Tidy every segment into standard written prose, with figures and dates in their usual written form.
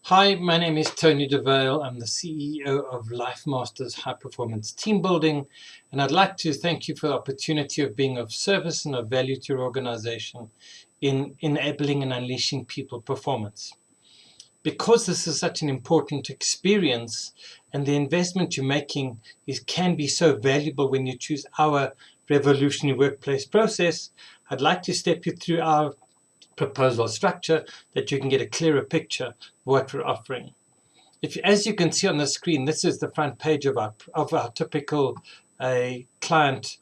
Hi, my name is Tony Dovale. I'm the CEO of Life Masters High Performance Team Building, and I'd like to thank you for the opportunity of being of service and of value to your organization in enabling and unleashing people performance. Because this is such an important experience and the investment you're making can be so valuable when you choose our revolutionary workplace process, I'd like to step you through our proposal structure that you can get a clearer picture of what we're offering. As you can see on the screen, this is the front page of our typical client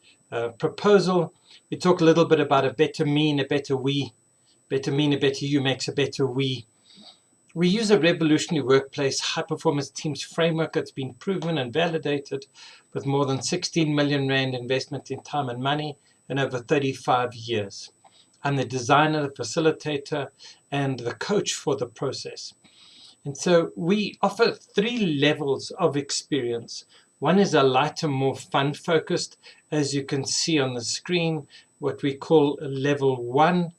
proposal. We talk a little bit about a better me and a better we. Better me and a better you makes a better we. We use a revolutionary workplace high-performance teams framework that's been proven and validated with more than 16 million rand investment in time and money in over 35 years. I'm the designer, the facilitator, and the coach for the process. And so we offer 3 levels of experience. One is a lighter, more fun-focused, as you can see on the screen, what we call level 1,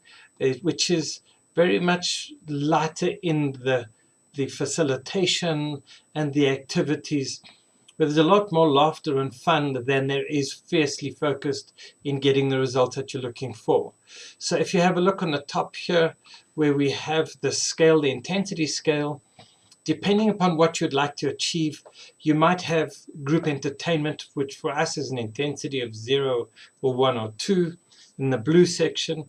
which is very much lighter in the facilitation and the activities, where there's a lot more laughter and fun than there is fiercely focused in getting the result that you're looking for. So if you have a look on the top here, where we have the scale, the intensity scale, depending upon what you'd like to achieve, you might have group entertainment, which for us is an intensity of 0 or 1 or 2 in the blue section.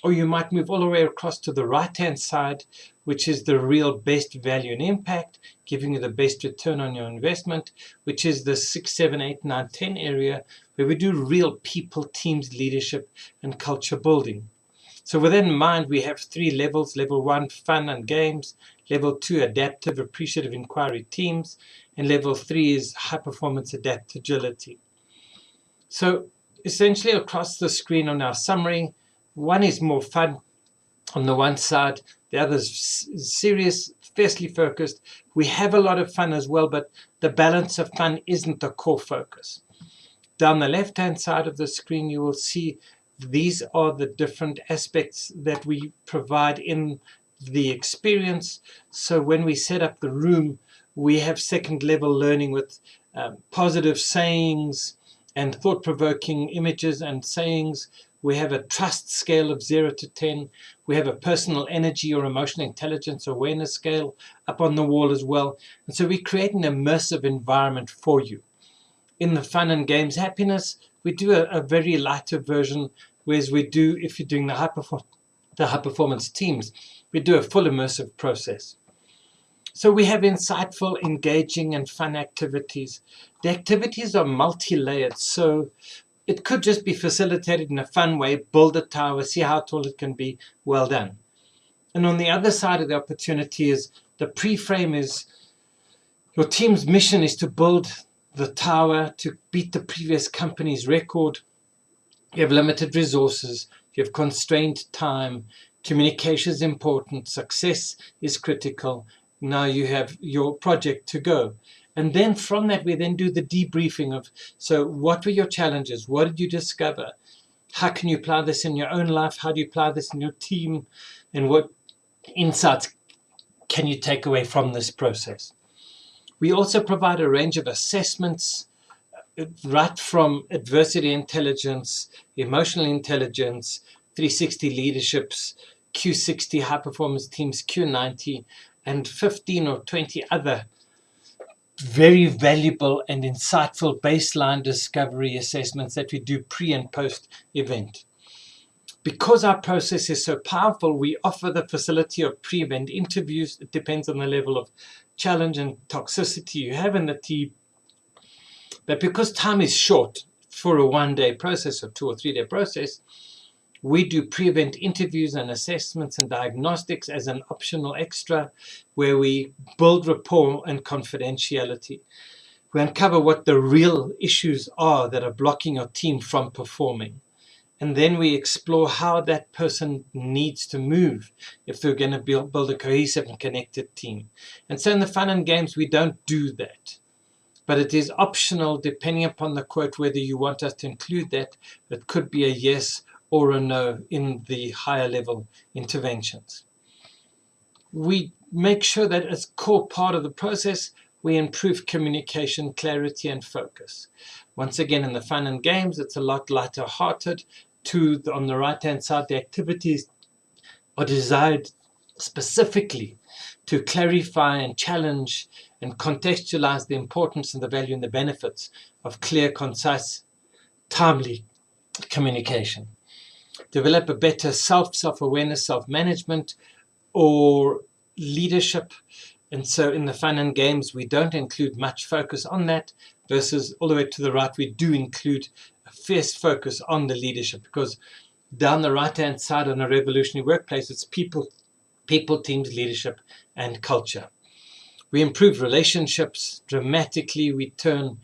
Or you might move all the way across to the right-hand side, which is the real best value and impact, giving you the best return on your investment, which is the 6, 7, 8, 9, 10 area, where we do real people, teams, leadership, and culture building. So with that in mind, we have 3 levels. Level 1, fun and games. Level 2, adaptive, appreciative inquiry teams. And level 3 is high-performance AdaptAgility. So essentially across the screen on our summary, one is more fun on the one side, the other is serious, fiercely focused. We have a lot of fun as well, but the balance of fun isn't the core focus. Down the left-hand side of the screen, you will see these are the different aspects that we provide in the experience. So when we set up the room, we have second-level learning with positive sayings and thought-provoking images and sayings. We have a trust scale of 0 to 10. We have a personal energy or emotional intelligence awareness scale up on the wall as well. And so we create an immersive environment for you. In the fun and games happiness, we do a very lighter version, whereas we do, if you're doing the high performance teams, we do a full immersive process. So we have insightful, engaging, and fun activities. The activities are multi-layered, so it could just be facilitated in a fun way, build a tower, see how tall it can be, well done. And on the other side of the opportunity is the pre-frame is your team's mission is to build the tower to beat the previous company's record. You have limited resources, you have constrained time, communication is important, success is critical. Now you have your project to go. And then from that, we then do the debriefing of, so what were your challenges? What did you discover? How can you apply this in your own life? How do you apply this in your team? And what insights can you take away from this process? We also provide a range of assessments, right from adversity intelligence, emotional intelligence, 360 leaderships, Q60 high performance teams, Q90, and 15 or 20 other very valuable and insightful baseline discovery assessments that we do pre and post event. Because our process is so powerful, we offer the facility of pre-event interviews. It depends on the level of challenge and toxicity you have in the team. But because time is short for a 1-day process or 2 or 3-day process, we do pre-event interviews and assessments and diagnostics as an optional extra, where we build rapport and confidentiality. We uncover what the real issues are that are blocking your team from performing. And then we explore how that person needs to move if they're going to build a cohesive and connected team. And so in the fun and games, we don't do that. But it is optional depending upon the quote whether you want us to include that. It could be a yes or a no in the higher level interventions. We make sure that as core part of the process, we improve communication, clarity, and focus. Once again, in the fun and games, it's a lot lighter hearted. On the right hand side, the activities are designed specifically to clarify and challenge and contextualize the importance and the value and the benefits of clear, concise, timely communication. Develop a better self-awareness, self-management, or leadership. And so in the fun and games, we don't include much focus on that, versus all the way to the right, we do include a fierce focus on the leadership, because down the right-hand side on a revolutionary workplace, it's people, teams, leadership, and culture. We improve relationships dramatically. We turn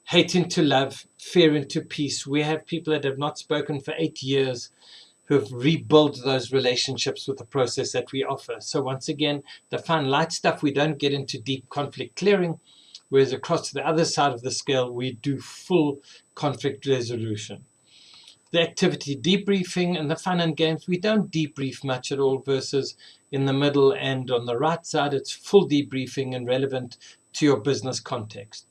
hate into love, fear into peace. We have people that have not spoken for 8 years who have rebuilt those relationships with the process that we offer. So once again, the fun, light stuff, we don't get into deep conflict clearing, whereas across to the other side of the scale, we do full conflict resolution. The activity debriefing and the fun and games, we don't debrief much at all, versus in the middle and on the right side, it's full debriefing and relevant to your business context.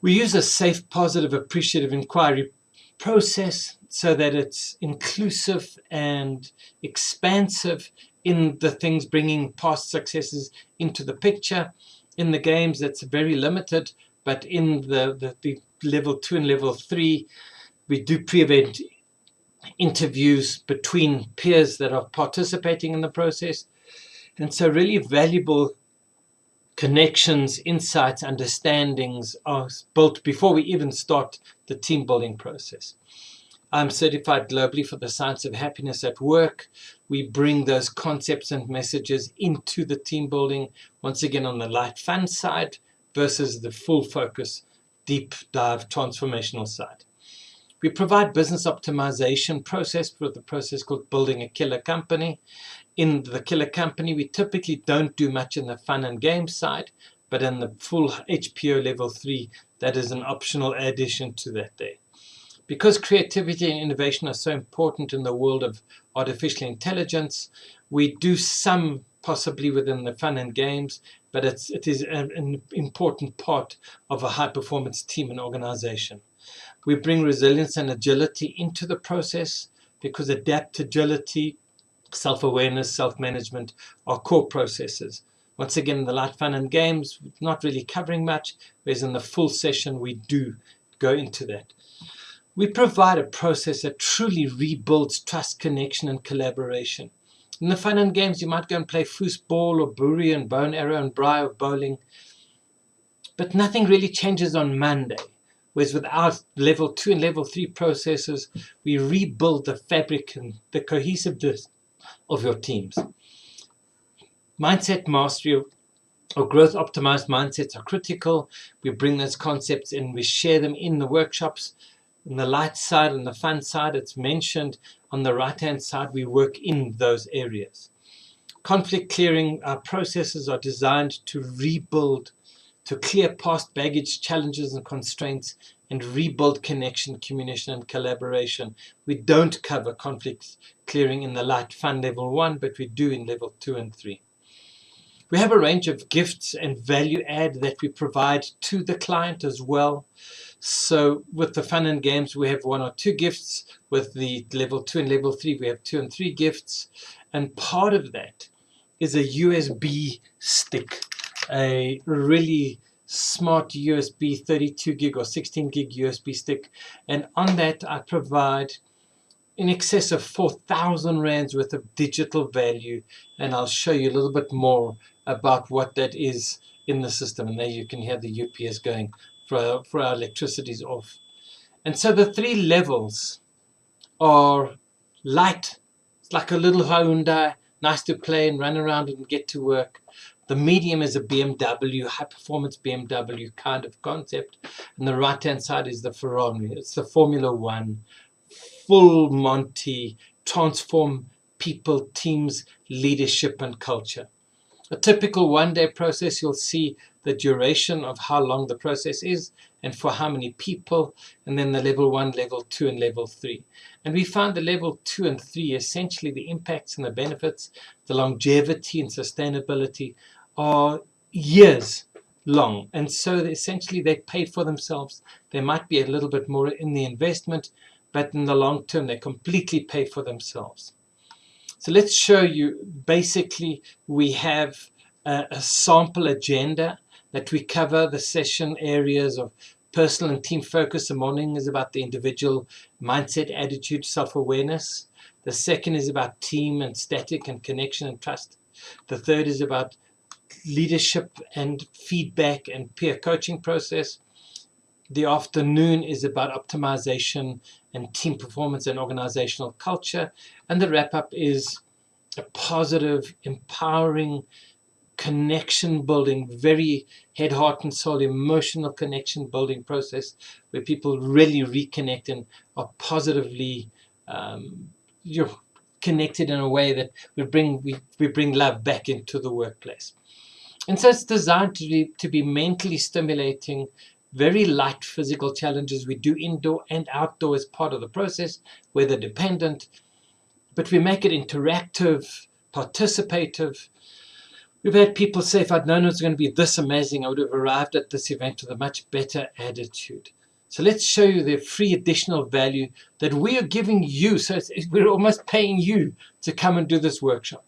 We use a safe, positive, appreciative inquiry process so that it's inclusive and expansive in the things, bringing past successes into the picture. In the games, that's very limited, but in the level 2 and level 3, we do pre-event interviews between peers that are participating in the process. And so really valuable connections, insights, understandings are built before we even start the team building process. I'm certified globally for the science of happiness at work. We bring those concepts and messages into the team building, once again on the light fun side versus the full focus, deep dive transformational side. We provide business optimization process with the process called building a killer company. In the killer company, we typically don't do much in the fun and game side, but in the full HPO level 3, that is an optional addition to that there. Because creativity and innovation are so important in the world of artificial intelligence, we do some possibly within the fun and games, but it is an important part of a high-performance team and organization. We bring resilience and agility into the process, because ADAPTAgility, self-awareness, self-management are core processes. Once again, in the light fun and games, not really covering much, whereas in the full session, we do go into that. We provide a process that truly rebuilds trust, connection, and collaboration. In the fun and games, you might go and play foosball or boerie and bone arrow and braai or bowling, but nothing really changes on Monday. Whereas with our level 2 and level 3 processes, we rebuild the fabric and the cohesiveness of your teams. Mindset mastery or growth optimized mindsets are critical. We bring those concepts in, we share them in the workshops. On the light side and the fun side, it's mentioned. On the right hand side, we work in those areas. Conflict clearing, our processes are designed to rebuild, to clear past baggage, challenges, and constraints, and rebuild connection, communication, and collaboration. We don't cover conflict clearing in the light fun level 1, but we do in level 2 and 3. We have a range of gifts and value add that we provide to the client as well. So with the fun and games, we have 1 or 2 gifts. With the level 2 and level 3, we have 2 and 3 gifts. And part of that is a USB stick, a really smart USB 32 gig or 16 gig USB stick. And on that, I provide in excess of 4,000 rands worth of digital value. And I'll show you a little bit more about what that is in the system. And there you can hear the UPS going for our electricity's off. And so the 3 levels are light. It's like a little Hyundai, nice to play and run around and get to work. The medium is a BMW, high-performance BMW kind of concept. And the right-hand side is the Ferrari. It's the Formula One, full Monty, transform people, teams, leadership, and culture. A typical one-day process, you'll see the duration of how long the process is and for how many people, and then the level 1, level 2, and level 3. And we found the level 2 and 3, essentially the impacts and the benefits, the longevity and sustainability are years long. And so essentially they paid for themselves. There might be a little bit more in the investment, but in the long term, they completely pay for themselves. So let's show you, basically, we have a sample agenda that we cover the session areas of personal and team focus. The morning is about the individual mindset, attitude, self-awareness. The second is about team and static and connection and trust. The third is about leadership and feedback and peer coaching process. The afternoon is about optimization and team performance and organizational culture. And the wrap-up is a positive, empowering, connection building, very head, heart, and soul, emotional connection building process where people really reconnect and are positively you're connected in a way that we bring love back into the workplace. And so it's designed to be mentally stimulating, very light physical challenges. We do indoor and outdoor as part of the process, weather dependent, but we make it interactive, participative. We've had people say, if I'd known it was going to be this amazing, I would have arrived at this event with a much better attitude. So let's show you the free additional value that we are giving you. So we're almost paying you to come and do this workshop.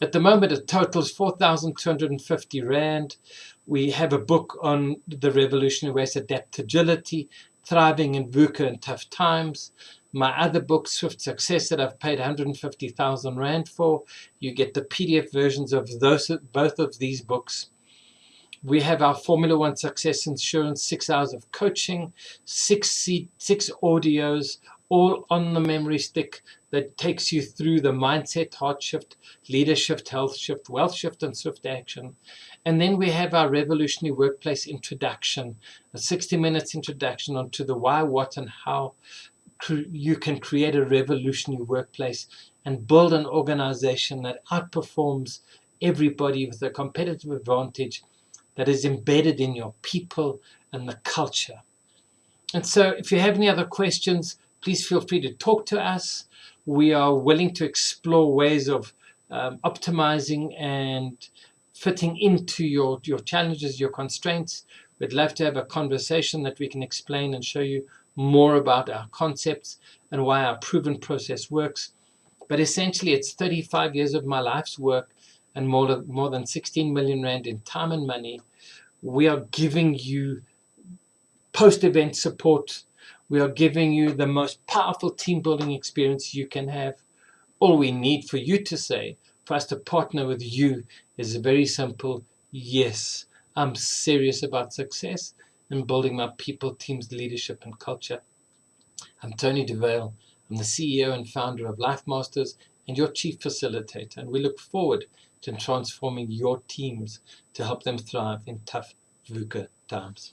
At the moment, it totals 4,250 Rand. We have a book on the revolutionary ways, AdaptAgility, thriving in VUCA in tough times. My other book, Swift Success, that I've paid 150,000 Rand for. You get the PDF versions of both of these books. We have our Formula One Success Insurance, 6 hours of coaching, 6 audios, all on the memory stick that takes you through the mindset, heart shift, leader shift, health shift, wealth shift, and swift action. And then we have our revolutionary workplace introduction, a 60 minutes introduction onto the why, what, and how you can create a revolutionary workplace and build an organization that outperforms everybody with a competitive advantage that is embedded in your people and the culture. And so if you have any other questions, please feel free to talk to us. We are willing to explore ways of optimizing and fitting into your challenges, your constraints. We'd love to have a conversation that we can explain and show you more about our concepts and why our proven process works. But essentially, it's 35 years of my life's work and more than 16 million Rand in time and money. We are giving you post-event support. We are giving you the most powerful team building experience you can have. All we need for you to say, for us to partner with you, is a very simple yes. I'm serious about success and building my people, teams, leadership, and culture. I'm Tony Dovale. I'm the CEO and founder of Life Masters and your chief facilitator. And we look forward to transforming your teams to help them thrive in tough VUCA times.